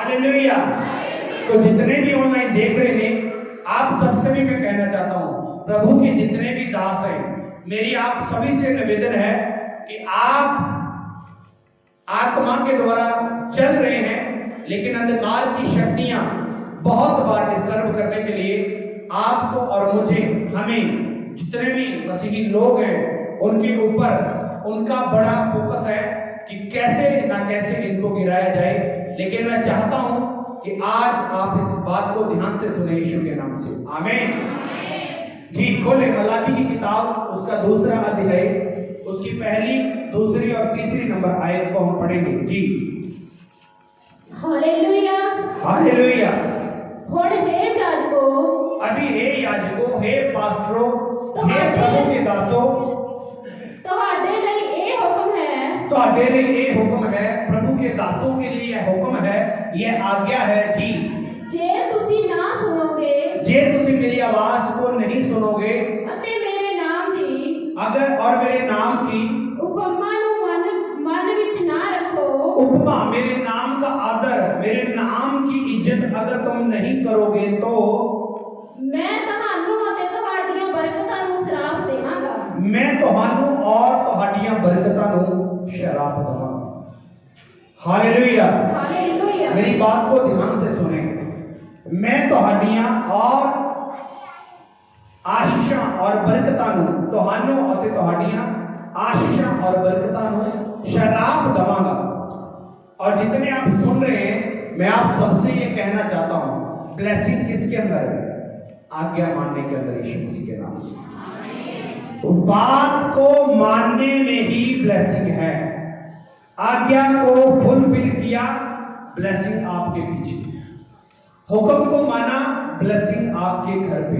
Hallelujah. तो जितने भी ऑनलाइन देख रहे हैं, आप सबसे भी मैं कहना चाहता हूं, प्रभु के जितने भी दास हैं, मेरी आप सभी से निवेदन है कि आप आत्मा के द्वारा चल रहे हैं, लेकिन अंधकार की शक्तियां बहुत बार डिस्टर्ब करने के लिए आपको और मुझे, हमें जितने भी मसीही लोग हैं उनके ऊपर उनका बड़ा फोकस है कि कैसे ना कैसे इनको गिराया जाए। लेकिन मैं चाहता हूं कि आज आप इस बात को ध्यान से सुने यीशु के नाम से, आमीन। जी खोले मलाकी की किताब, उसका दूसरा अध्याय, उसकी पहली, दूसरी और तीसरी नंबर आयत को हम पढ़ेंगे। जी हालेलुया हालेलुया। हुण हे याजको, अभी हे याजको, हे पास्टरों, हे प्रभु के दासों, ਤੁਹਾਡੇ ਲਈ ਇਹ ਹੁਕਮ ਹੈ, ਤੁਹਾਡੇ ਲਈ ਇਹ ਹੁਕਮ ਹੈ, प्रभु के दासों के लिए यह हुक्म है, यह आज्ञा है। जी ਜੇ ਤੁਸੀਂ ਨਾ ਸੁਣੋਗੇ, जे तुसी मेरी आवाज को नहीं सुनोगे ਅਤੇ ਮੇਰੇ ਨਾਮ ਦੀ अगर और मेरे नाम की ਉਪਮਾ ਨੂੰ ਮਨ ਵਿੱਚ ਨਾ ਰੱਖੋ, उपमा, मेरे नाम का आदर, मेरे नाम की इज्जत अगर तुम नहीं करोगे तो ਮੈਂ ਤੁਹਾਨੂੰ ਅਤੇ ਤੁਹਾਡੀਆਂ ਬਰਕਤਾਂ ਨੂੰ ਸ਼ਰਾਪ ਦੇਵਾਂਗਾ। मैं ਤੁਹਾਨੂੰ और ਤੁਹਾਡੀਆਂ ਬਰਕਤਾਂ ਨੂੰ ਸ਼ਰਾਪ ਦਵਾਂਗਾ। हालेलुया। हालेलुया। मेरी बात को ध्यान से सुने। मैं ਤੁਹਾਡੀਆਂ और आशीषां और बरकतां ਨੂੰ, ਤੁਹਾਨੂੰ ਅਤੇ ਤੁਹਾਡੀਆਂ आशीषां और बरकतां ਨੂੰ शराप दवांगा। और जितने आप सुन रहे हैं, मैं आप सबसे ये कहना चाहता हूं, ब्लेसिंग किसके अंदर है? आज्ञा मानने के अंदर, यीशु मसीह के नाम से। बात को मानने में ही ब्लेसिंग है। आज्ञा को फुलफिल किया, ब्लेसिंग आपके पीछे। हुक्म को माना, ब्लेसिंग आपके घर पे।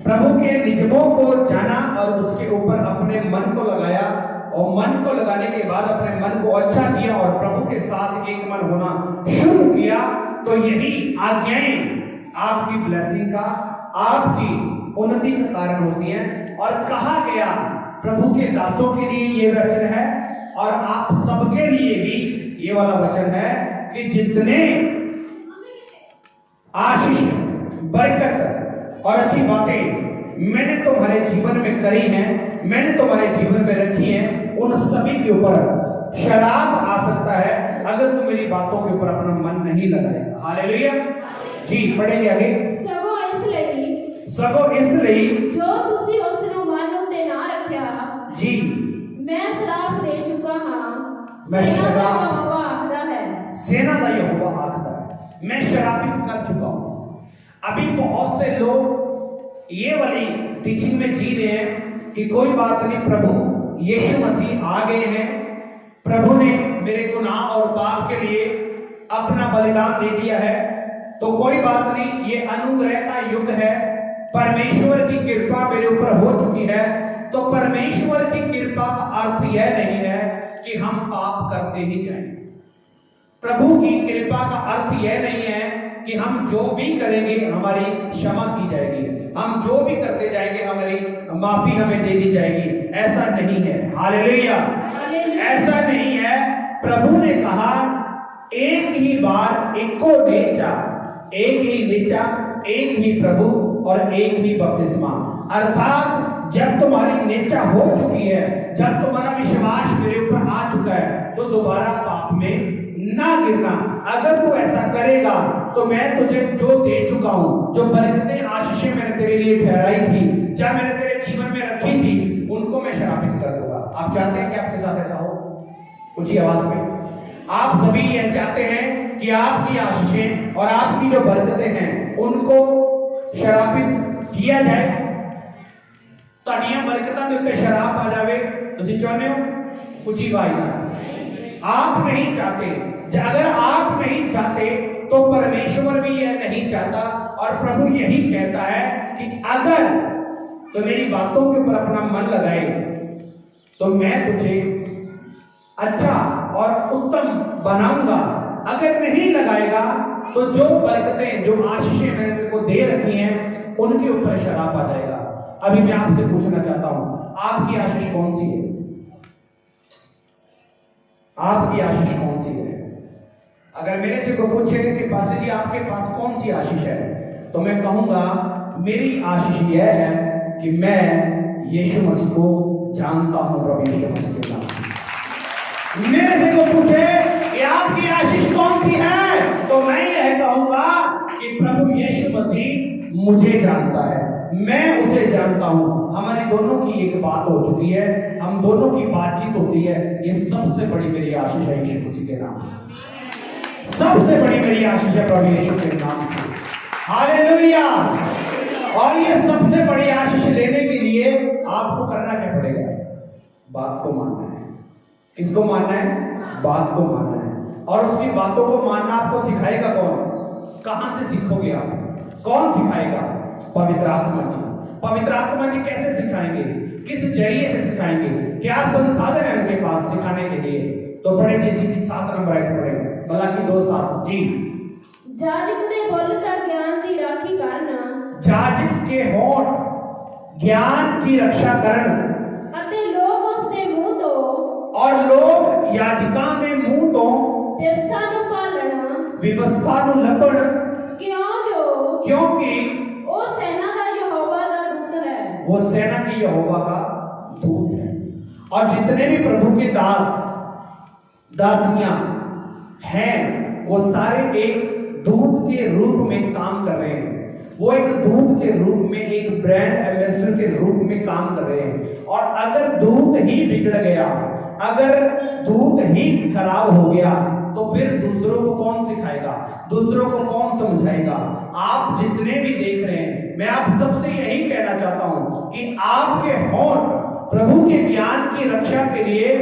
प्रभु के नियमों को जाना और उसके ऊपर अपने मन को लगाया, और मन को लगाने के बाद अपने मन को अच्छा किया और प्रभु के साथ एक मन होना शुरू किया, तो यही आज्ञाएं आपकी ब्लेसिंग का, आपकी उन्नति का कारण होती हैं। और कहा गया प्रभु के दासों के लिए ये वचन है, और आप सबके लिए भी ये वाला वचन है कि जितने आशीष, बरकत और अच्छी बातें मैंने तुम्हारे जीवन में करी हैं, मैंने तुम्हारे जीवन में रखी हैं, उन सभी के ऊपर शराब आ सकता है अगर तुम मेरी बातों के ऊपर अपना मन नहीं लगाएगा। हालेलुया। जी पढ़ेंगे आगे। ਸਗੋਂ ਇਸ ਲਈ सगो इसलिए ਜੋ ਤੁਸੀਂ ਉਸ ਨੂੰ ਮਨ ਉੱਤੇ ਨਾ ਰੱਖਿਆ, जी ਮੈਂ ਸ਼ਰਾਪ ਦੇ ਚੁੱਕਾ ਹਾਂ। मैं ਸੈਨਾ ਦਾ शराब- ਯਹੋਵਾ ਆਖਦਾ ਹੈ। सेना का यहोवा आखदा है, मैं शराबित कर चुका हूं। अभी बहुत से लोग ये वाली टीचिंग में जी रहे हैं कि कोई बात नहीं, प्रभु यीशु मसीह आ गए हैं, प्रभु ने मेरे गुनाह और पाप के लिए अपना बलिदान दे दिया है, तो कोई बात नहीं, ये अनुग्रह का युग है, परमेश्वर की कृपा मेरे ऊपर हो चुकी है। तो परमेश्वर की कृपा का अर्थ यह नहीं है कि हम पाप करते ही जाएं। प्रभु की कृपा का अर्थ यह नहीं है कि हम जो भी करेंगे हमारी क्षमा की जाएगी, हम जो भी करते जाएंगे हमारी माफी हमें दे दी जाएगी, ऐसा नहीं है। हालेलुया। ऐसा नहीं है। प्रभु ने कहा एक ही बार, एको नेचा, एक ही नेचा, एक ही प्रभु और एक ही बपतिस्मा। अर्थात जब तुम्हारी नेचा हो चुकी है, जब तुम्हारा विश्वास मेरे ऊपर आ चुका है, तो दोबारा पाप में ना गिरना। अगर तू ऐसा करेगा तो मैं तुझे जो दे चुका हूं, जो बरकतें, आशीषें मैंने तेरे लिए ठहराई थी, जब मैंने तेरे जीवन में रखी थी, उनको मैं शराबित कर दूंगा। आप चाहते हैं कि आपके साथ ऐसा हो? ऊंची आवाज में आप सभी यह चाहते हैं कि आपकी आशीषें और आपकी जो बरकतें हैं उनको शराबित किया जाए, ताड़ियां बरकतां दे उत्ते शराब आ जावे। तुसी चाहते हो? ऊंची आवाज में आप नहीं चाहते। अगर आप नहीं चाहते तो परमेश्वर भी यह नहीं चाहता, और प्रभु यही कहता है कि अगर तो मेरी बातों के ऊपर अपना मन लगाए तो मैं तुझे अच्छा और उत्तम बनाऊंगा। अगर नहीं लगाएगा तो जो बरकतें, जो आशीषें मैंने तेरे को दे रखी हैं, उनके ऊपर शराब आ जाएगा। अभी मैं आपसे पूछना चाहता हूं, आपकी आशीष कौन सी है? आपकी आशीष कौन सी है? अगर मेरे से कोई पूछे कि पास्टर जी आपके पास कौन सी आशीष है, तो मैं कहूंगा मेरी आशीष यह है कि मैं यीशु मसीह को जानता हूं, प्रभु यीशु मसीह के नाम से। मेरे से कोई पूछे कि आपकी आशीष कौन सी है, तो मैं यह कहूंगा कि प्रभु यीशु मसीह मुझे जानता है, मैं उसे जानता हूं। हमारी दोनों की एक बात हो चुकी है, हम दोनों की बातचीत होती है। ये सबसे बड़ी मेरी आशीष है यीशु मसीह के नाम से, सबसे बड़ी मेरी आशीष है प्रभु यीशु के नाम से। हालेलुया। और ये सबसे बड़ी आशीष लेने के लिए आपको करना क्या पड़ेगा? बात को मानना है। किसको मानना है? बात को मानना है। और उसकी बातों को मानना आपको सिखाएगा कौन? कहां से सीखोगे आप? कौन सिखाएगा? पवित्र आत्मा जी। पवित्र आत्मा जी कैसे सिखाएंगे? किस जरिए से सिखाएंगे? क्या संसाधन है उनके पास सिखाने के लिए? तो पढ़े जैसी की 7 नंबर आयत पढ़े, मलाकी 2:7 जी। जाजक दे बोलता ज्ञान दी राखी करना, जाजक के होठ ज्ञान की रक्षा करन, अते लोग उसके मुंह तो और लोग याजकां दे मुंह तो व्यवस्था नु पालना, व्यवस्था नु लपण, क्योंकि वो सेना का यहोवा का दूत है, वो सेना की यहोवा का दूत है। और जितने भी प्रभु के दास दासियां हैं, वो सारे एक दूत के रूप में काम कर रहे हैं। वो एक दूत के रूप में, एक ब्रांड एम्बेसडर के रूप में काम कर रहे हैं। और अगर दूत ही बिगड़ गया, अगर दूत ही खराब हो गया, तो फिर दूसरों को कौन सिखाएगा? दूसरों को कौन समझाएगा? आप जितने भी देख रहे हैं, मैं आप सबसे यही कहना चाहता हूं कि आपके होंठ प्रभु के ज्ञान की रक्षा के लिए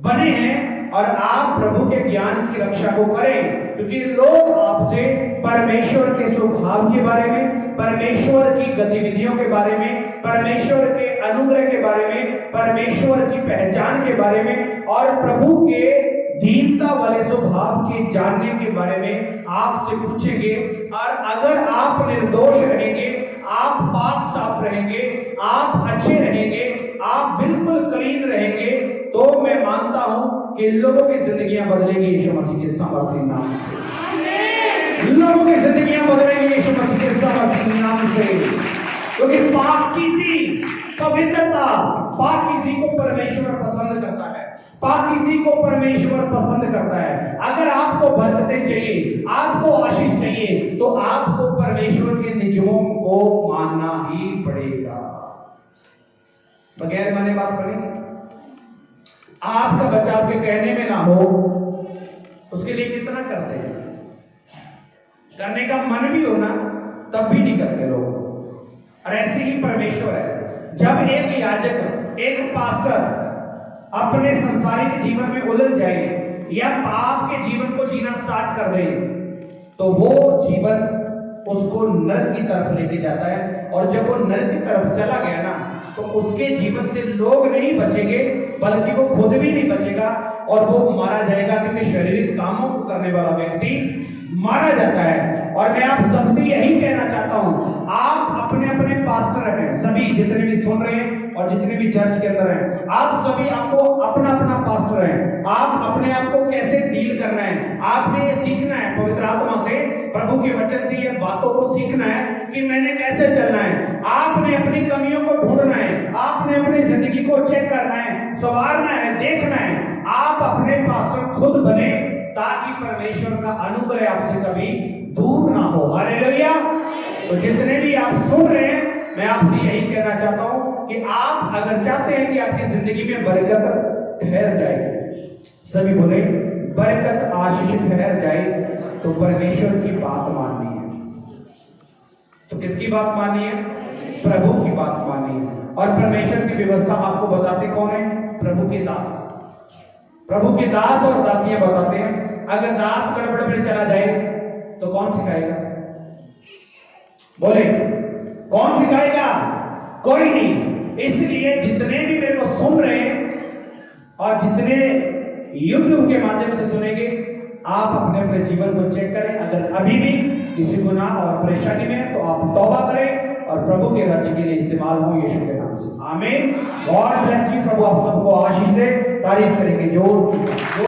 बने हैं, और आप प्रभु के ज्ञान की रक्षा को करें। क्योंकि लोग आपसे परमेश्वर के स्वभाव के बारे में, परमेश्वर की गतिविधियों के बारे में, परमेश्वर के अनुग्रह के बारे में, परमेश्वर की पहचान के बारे में और प्रभु के दीनता वाले स्वभाव के जानने के बारे में आपसे पूछेंगे। और अगर आप निर्दोष रहेंगे, आप पाक साफ रहेंगे, आप अच्छे रहेंगे, आप बिल्कुल क्लीन रहेंगे, तो मैं मानता हूं कि लोगों की जिंदगियां बदलेंगी यीशु मसीह के सामर्थ्य नाम से। लोगों की जिंदगियां बदलेंगी यीशु मसीह के सामर्थ्य नाम से। क्योंकि पाकीज़ी, पवित्रता, पाकीज़ी को परमेश्वर पसंद करता है, पाकीज़ी को परमेश्वर पसंद करता है। अगर आपको बरकतें चाहिए, आपको आशीष चाहिए, तो आपको परमेश्वर के नियमों को मानना ही पड़ेगा। बगैर माने बात पड़ेगी। आपका बच्चा आपके कहने में ना हो, उसके लिए कितना करते हैं? करने का मन भी होना तब भी नहीं करते लोग। और ऐसे ही परमेश्वर है। जब एक याजक, एक पास्टर अपने संसारिक जीवन में उलझ जाए या पाप के जीवन को जीना स्टार्ट कर दे, तो वो जीवन उसको नरक की तरफ लेके जाता है। और जब वो नरक की तरफ चला गया ना, तो उसके जीवन से लोग नहीं बचेंगे, बल्कि वो खुद भी नहीं बचेगा और वो मारा जाएगा। क्योंकि शारीरिक कामों को करने वाला व्यक्ति मारा जाता है। और मैं आप सबसे यही कहना चाहता हूं, आप अपने अपने पास्टर हैं, सभी जितने भी सुन रहे हैं और जितने भी चर्च के अंदर हैं, आप सभी आपको अपना अपना पास्टर है। आप अपने आप को कैसे डील करना है, आपने ये सीखना है पवित्र आत्मा से, प्रभु के वचन से ये बातों को सीखना है कि मैंने कैसे चलना है। आपने अपनी कमियों को ढूंढना है, आपने अपनी जिंदगी को चेक करना है, संवारना है, देखना है। आप अपने पास्टर खुद बने, ताकि परमेश्वर का अनुग्रह आपसे कभी दूर ना हो। हालेलुया। तो जितने भी आप सुन रहे हैं, मैं आपसे यही कहना चाहता हूं कि आप अगर चाहते हैं कि आपकी जिंदगी में बरकत ठहर जाए, सभी बोले बरकत आशीष ठहर जाए, तो परमेश्वर की बात माननी है। तो किसकी बात माननी है? प्रभु की बात माननी है। और परमेश्वर की व्यवस्था आपको बताते कौन है? प्रभु के दास। प्रभु के दास और दासियां बताते हैं। अगर दास गड़बड़ में चला जाए तो कौन सिखाएगा? बोले कौन सिखाएगा? कोई नहीं। इसलिए जितने भी मेरे को सुन रहे हैं और जितने YouTube के माध्यम से सुनेंगे, आप अपने अपने जीवन को चेक करें। अगर अभी भी किसी गुनाह और परेशानी में है तो आप तौबा करें और प्रभु के राज्य के लिए इस्तेमाल हो यीशु के नाम से। आमीन। God bless you. प्रभु आप सबको आशीष दे। तारीफ करेंगे जोर